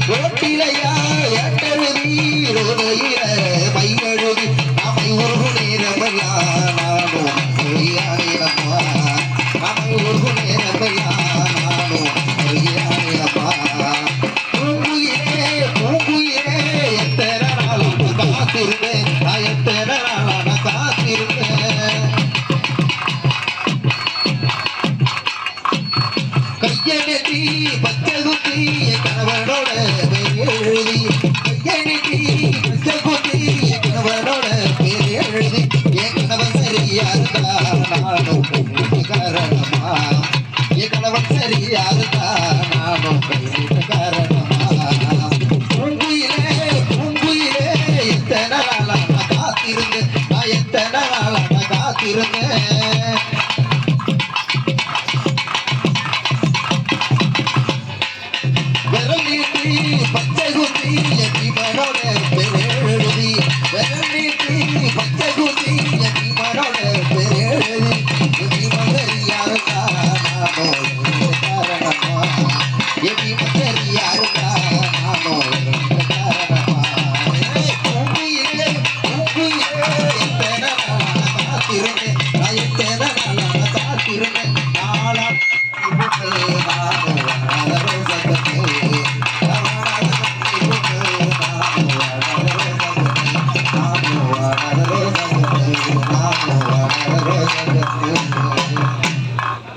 ரோட்டிலையா ஏட்டழுதி ரோதையில மையழுதி அமை ஒரு நேரமையா நானும் பொய்யானேனப்பா அமை ஒரு நேரமையா நானும் பொய்யானேனப்பா பூங்குயிலே பூங்குயிலே எத்தனை நாள் காத்திருந்தேன் நான் எத்தனை நாளான காத்திருந்தேன் கையெழுதி பச்சகுத்தி கணவனோட எழுதி கையெழுதி பச்சகுத்தி கணவனோட பேர் எழுதி என் கணவன் சரியா இருந்தா நானும் காரணமா என் கணவன் சரியா இருந்தா நானும் காரணமா பூங்குயிலே பூங்குயிலே எத்தனை நாளான காத்திருந்தேன் நான் எத்தனை நாளான காத்திருந்தேன் பச்சை குத்தி எத்திமனோட பெருதி வெள்ளி பச்சை குத்தி எத்திமனோட பெருதி எத்திமகரியாருக்கா நானோ காரணமா எத்திமகரியாருக்கா நானோ காரணமா பூங்குயிலே பூங்குயிலே எத்தனை நாளான காத்திருந்தேன் நான் எத்தனை நாளான காத்திருந்தேன் நாளா